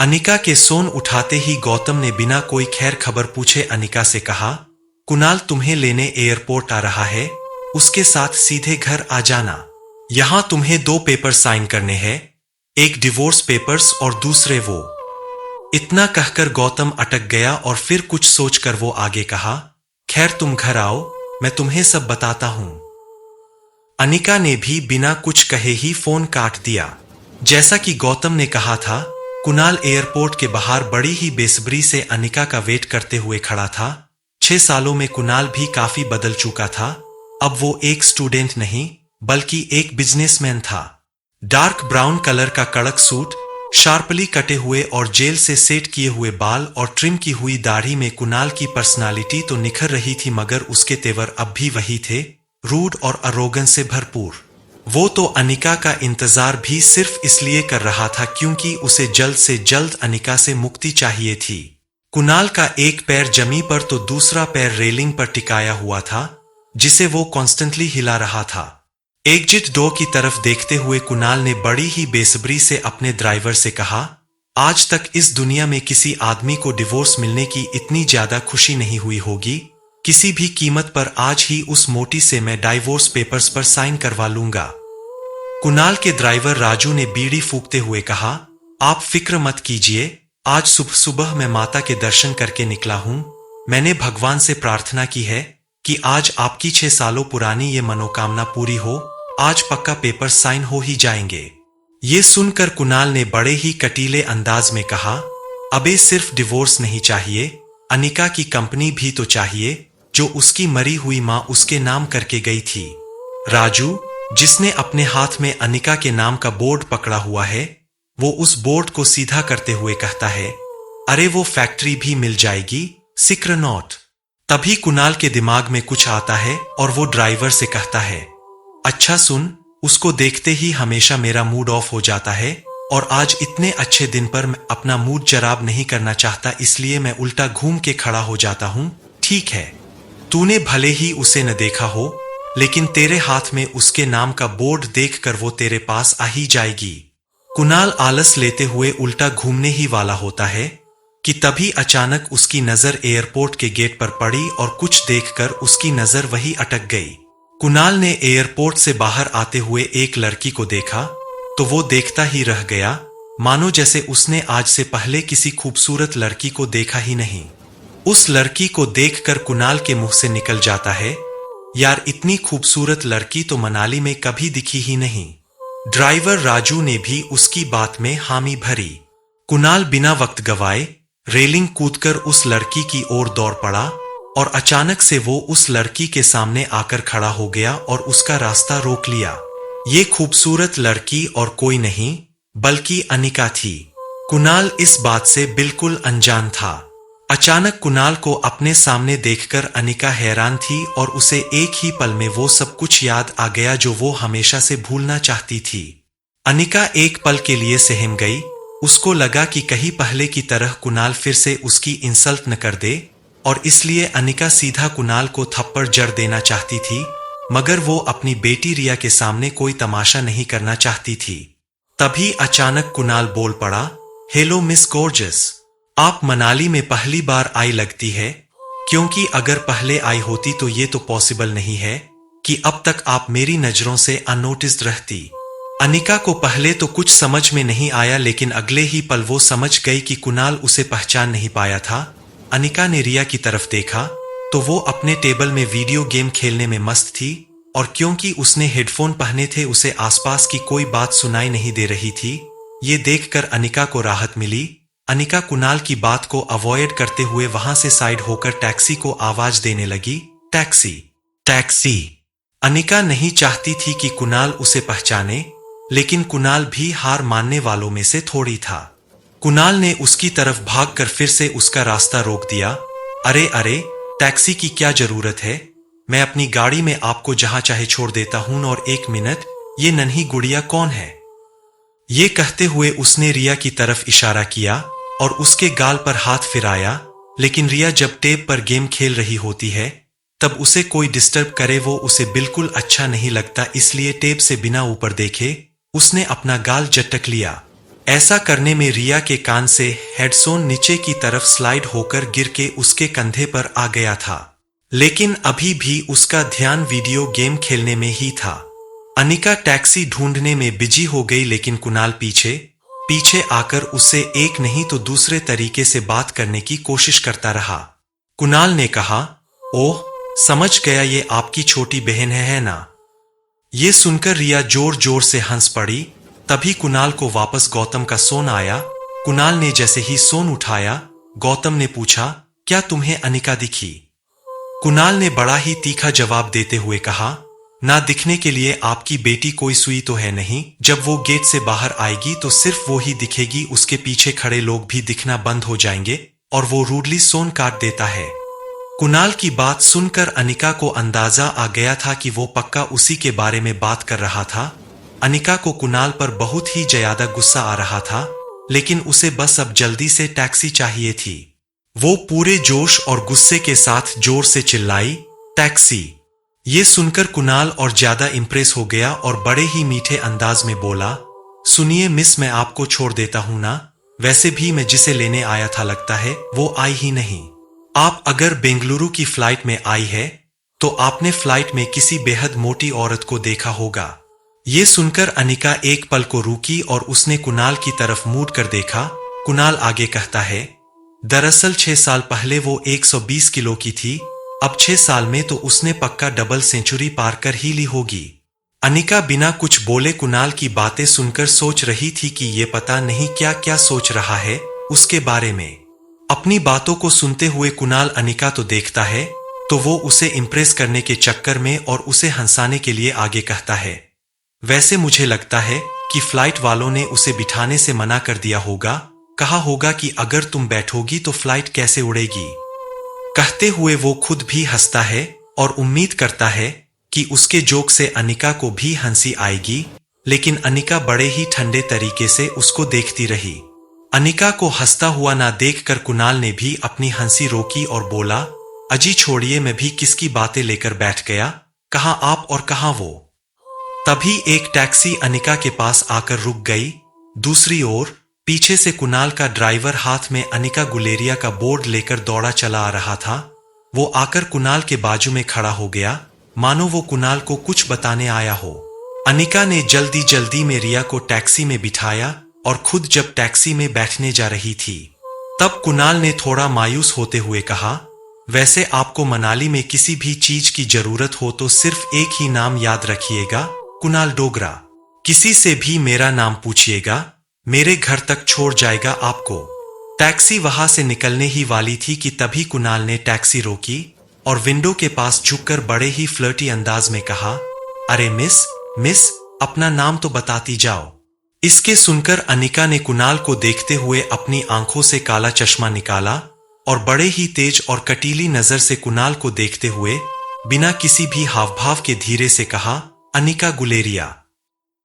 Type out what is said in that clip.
अनिका के सोन उठाते ही गौतम ने बिना कोई खैर खबर पूछे अनिका से कहा, कुणाल तुम्हें लेने एयरपोर्ट आ रहा है, उसके साथ सीधे घर आ जाना। यहां तुम्हें 2 पेपर साइन करने हैं, एक डिवोर्स पेपर्स और दूसरे वो। इतना कहकर गौतम अटक गया और फिर कुछ सोचकर वो आगे कहा, खैर तुम घर आओ, मैं तुम्हें सब बताता हूं। अनिका ने भी बिना कुछ कहे ही फोन काट दिया। जैसा कि गौतम ने कहा था, कुणाल एयरपोर्ट के बाहर बड़ी ही बेसब्री से अनिका का वेट करते हुए खड़ा था। 6 सालों में कुणाल भी काफी बदल चुका था। अब वो एक स्टूडेंट नहीं बल्कि एक बिजनेसमैन था। डार्क ब्राउन कलर का कड़क सूट, शार्पली कटे हुए और जेल से सेट किए हुए बाल और ट्रिम की हुई दाढ़ी में कुणाल की पर्सनालिटी तो निखर रही थी, मगर उसके तेवर अब भी वही थे, रूड और अरोगन से भरपूर। वो तो अनिका का इंतजार भी सिर्फ इसलिए कर रहा था क्योंकि उसे जल्द से जल्द अनिका से मुक्ति चाहिए थी। कुणाल का एक पैर जमी पर तो दूसरा पैर रेलिंग पर टिकाया हुआ था, जिसे वो कॉन्स्टेंटली हिला रहा था। एग्जिट डोर की तरफ देखते हुए कुणाल ने बड़ी ही बेसब्री से अपने ड्राइवर से कहा, आज तक इस दुनिया में किसी आदमी को डिवोर्स मिलने की इतनी ज्यादा खुशी नहीं हुई होगी। किसी भी कीमत पर आज ही उस मोटी से मैं डाइवोर्स पेपर्स पर साइन करवा लूंगा। कुणाल के ड्राइवर राजू ने बीड़ी फूंकते हुए कहा, आप फिक्र मत कीजिए, आज सुबह सुबह मैं माता के दर्शन करके निकला हूं। मैंने भगवान से प्रार्थना की है कि आज आपकी 6 सालों पुरानी ये मनोकामना पूरी हो। आज पक्का पेपर साइन हो ही जाएंगे। ये सुनकर कुणाल ने बड़े ही कटीले अंदाज में कहा, अबे सिर्फ डिवोर्स नहीं चाहिए, अनिका की कंपनी भी तो चाहिए, जो उसकी मरी हुई मां उसके नाम करके गई थी। राजू, जिसने अपने हाथ में अनिका के नाम का बोर्ड पकड़ा हुआ है, वो उस बोर्ड को सीधा करते हुए कहता है, अरे वो फैक्ट्री भी मिल जाएगी, सिक्र नॉट। तभी कुणाल के दिमाग में कुछ आता है और वो ड्राइवर से कहता है, अच्छा सुन, उसको देखते ही हमेशा मेरा मूड ऑफ हो जाता है और आज इतने अच्छे दिन पर मैं अपना मूड जराब नहीं करना चाहता, इसलिए मैं उल्टा घूम के खड़ा हो जाता हूं। ठीक है, तूने भले ही उसे न देखा हो, लेकिन तेरे हाथ में उसके नाम का बोर्ड देखकर वो तेरे पास आ ही जाएगी। कुणाल आलस लेते हुए उल्टा घूमने ही वाला होता है कि तभी अचानक उसकी नजर एयरपोर्ट के गेट पर पड़ी और कुछ देखकर उसकी नजर वही अटक गई। कुणाल ने एयरपोर्ट से बाहर आते हुए एक लड़की को देखा तो वो देखता ही रह गया, मानो जैसे उसने आज से पहले किसी खूबसूरत लड़की को देखा ही नहीं। उस लड़की को देखकर कुणाल के मुंह से निकल जाता है, यार इतनी खूबसूरत लड़की तो मनाली में कभी दिखी ही नहीं। ड्राइवर राजू ने भी उसकी बात में हामी भरी। कुणाल बिना वक्त गवाए रेलिंग कूदकर उस लड़की की ओर दौड़ पड़ा और अचानक से वो उस लड़की के सामने आकर खड़ा हो गया और उसका रास्ता रोक लिया। ये खूबसूरत लड़की और कोई नहीं बल्कि अनिका थी। कुणाल इस बात से बिल्कुल अनजान था। अचानक कुणाल को अपने सामने देखकर अनिका हैरान थी और उसे एक ही पल में वो सब कुछ याद आ गया जो वो हमेशा से भूलना चाहती थी। अनिका एक पल के लिए सहम गई। उसको लगा कि कहीं पहले की तरह कुणाल फिर से उसकी इंसल्ट न कर दे और इसलिए अनिका सीधा कुणाल को थप्पड़ जड़ देना चाहती थी, मगर वो अपनी बेटी रिया के सामने कोई तमाशा नहीं करना चाहती थी। तभी अचानक कुणाल बोल पड़ा, हेलो मिस गॉर्जियस, आप मनाली में पहली बार आई लगती है, क्योंकि अगर पहले आई होती तो ये तो पॉसिबल नहीं है कि अब तक आप मेरी नजरों से अननोटिस्ड रहती। अनिका को पहले तो कुछ समझ में नहीं आया, लेकिन अगले ही पल वो समझ गई कि कुणाल उसे पहचान नहीं पाया था। अनिका ने रिया की तरफ देखा तो वो अपने टेबल में वीडियो गेम खेलने में मस्त थी और क्योंकि उसने हेडफोन पहने थे उसे आसपास की कोई बात सुनाई नहीं दे रही थी। ये देखकर अनिका को राहत मिली। अनिका कुणाल की बात को अवॉइड करते हुए वहां से साइड होकर टैक्सी को आवाज देने लगी, टैक्सी टैक्सी। अनिका नहीं चाहती थी कि कुणाल उसे पहचाने, लेकिन कुणाल भी हार मानने वालों में से थोड़ी था। कुणाल ने उसकी तरफ भागकर फिर से उसका रास्ता रोक दिया। अरे अरे, टैक्सी की क्या जरूरत है, मैं अपनी गाड़ी में आपको जहां चाहे छोड़ देता हूं। और 1 मिनट, ये नन्ही गुड़िया कौन है? ये कहते हुए उसने रिया की तरफ इशारा किया और उसके गाल पर हाथ फिराया, लेकिन रिया जब टेब पर गेम खेल रही होती है तब उसे कोई डिस्टर्ब करे वो उसे बिल्कुल अच्छा नहीं लगता, इसलिए टेब से बिना ऊपर देखे उसने अपना गाल झटक लिया। ऐसा करने में रिया के कान से हेडफोन नीचे की तरफ स्लाइड होकर गिर के उसके कंधे पर आ गया था। लेकिन अभी भी उसका ध्यान वीडियो गेम खेलने में ही था। अनिका टैक्सी ढूंढने में बिजी हो गई, लेकिन कुणाल पीछे पीछे आकर उससे एक नहीं तो दूसरे तरीके से बात करने की कोशिश करता रहा। कुणाल ने कहा, ओह समझ गया, ये आपकी छोटी बहन है ना? ये सुनकर रिया जोर जोर से हंस पड़ी। तभी कुणाल को वापस गौतम का फोन आया। कुणाल ने जैसे ही फोन उठाया, गौतम ने पूछा, क्या तुम्हें अनिका दिखी? कुणाल ने बड़ा ही तीखा जवाब देते हुए कहा, ना दिखने के लिए आपकी बेटी कोई सुई तो है नहीं। जब वो गेट से बाहर आएगी तो सिर्फ वो ही दिखेगी, उसके पीछे खड़े लोग भी दिखना बंद हो जाएंगे और वो रूडली फोन काट देता है। कुणाल की बात सुनकर अनिका को अंदाजा आ गया था कि वो पक्का उसी के बारे में बात कर रहा था। अनिका को कुणाल पर बहुत ही ज्यादा गुस्सा आ रहा था, लेकिन उसे बस अब जल्दी से टैक्सी चाहिए थी। वो पूरे जोश और गुस्से के साथ जोर से चिल्लाई, टैक्सी। ये सुनकर कुणाल और ज्यादा इंप्रेस हो गया और बड़े ही मीठे अंदाज में बोला, सुनिए मिस, मैं आपको छोड़ देता हूं ना। वैसे भी मैं जिसे लेने आया था लगता है वो आई ही नहीं। आप अगर बेंगलुरु की फ्लाइट में आई है तो आपने फ्लाइट में किसी बेहद मोटी औरत को देखा होगा। ये सुनकर अनिका एक पल को रुकी और उसने कुणाल की तरफ मुड़ कर देखा। कुणाल आगे कहता है, दरअसल 6 साल पहले वो 120 किलो की थी, अब 6 साल में तो उसने पक्का डबल सेंचुरी पार कर ही ली होगी। अनिका बिना कुछ बोले कुणाल की बातें सुनकर सोच रही थी कि ये पता नहीं क्या क्या सोच रहा है उसके बारे में। अपनी बातों को सुनते हुए कुणाल अनिका तो देखता है तो वो उसे इंप्रेस करने के चक्कर में और उसे हंसाने के लिए आगे कहता है, वैसे मुझे लगता है कि फ्लाइट वालों ने उसे बिठाने से मना कर दिया होगा, कहा होगा कि अगर तुम बैठोगी तो फ्लाइट कैसे उड़ेगी। कहते हुए वो खुद भी हंसता है और उम्मीद करता है कि उसके जोक से अनिका को भी हंसी आएगी, लेकिन अनिका बड़े ही ठंडे तरीके से उसको देखती रही। अनिका को हंसता हुआ ना देखकर कुणाल ने भी अपनी हंसी रोकी और बोला, अजी छोड़िए, मैं भी किसकी बातें लेकर बैठ गया, कहां आप और कहां वो। तभी एक टैक्सी अनिका के पास आकर रुक गई। दूसरी ओर पीछे से कुणाल का ड्राइवर हाथ में अनिका गुलेरिया का बोर्ड लेकर दौड़ा चला आ रहा था। वो आकर कुणाल के बाजू में खड़ा हो गया, मानो वो कुणाल को कुछ बताने आया हो। अनिका ने जल्दी जल्दी में रिया को टैक्सी में बिठाया और खुद जब टैक्सी में बैठने जा रही थी तब कुणाल ने थोड़ा मायूस होते हुए कहा, वैसे आपको मनाली में किसी भी चीज की जरूरत हो तो सिर्फ एक ही नाम याद रखिएगा, कुणाल डोगरा। किसी से भी मेरा नाम पूछिएगा, मेरे घर तक छोड़ जाएगा आपको। टैक्सी वहां से निकलने ही वाली थी कि तभी कुणाल ने टैक्सी रोकी और विंडो के पास झुककर बड़े ही फ्लर्टी अंदाज में कहा, अरे मिस अपना नाम तो बताती जाओ। इसके सुनकर अनिका ने कुणाल को देखते हुए अपनी आंखों से काला चश्मा निकाला और बड़े ही तेज और कटीली नजर से कुणाल को देखते हुए बिना किसी भी हाव भाव के धीरे से कहा, अनिका गुलेरिया।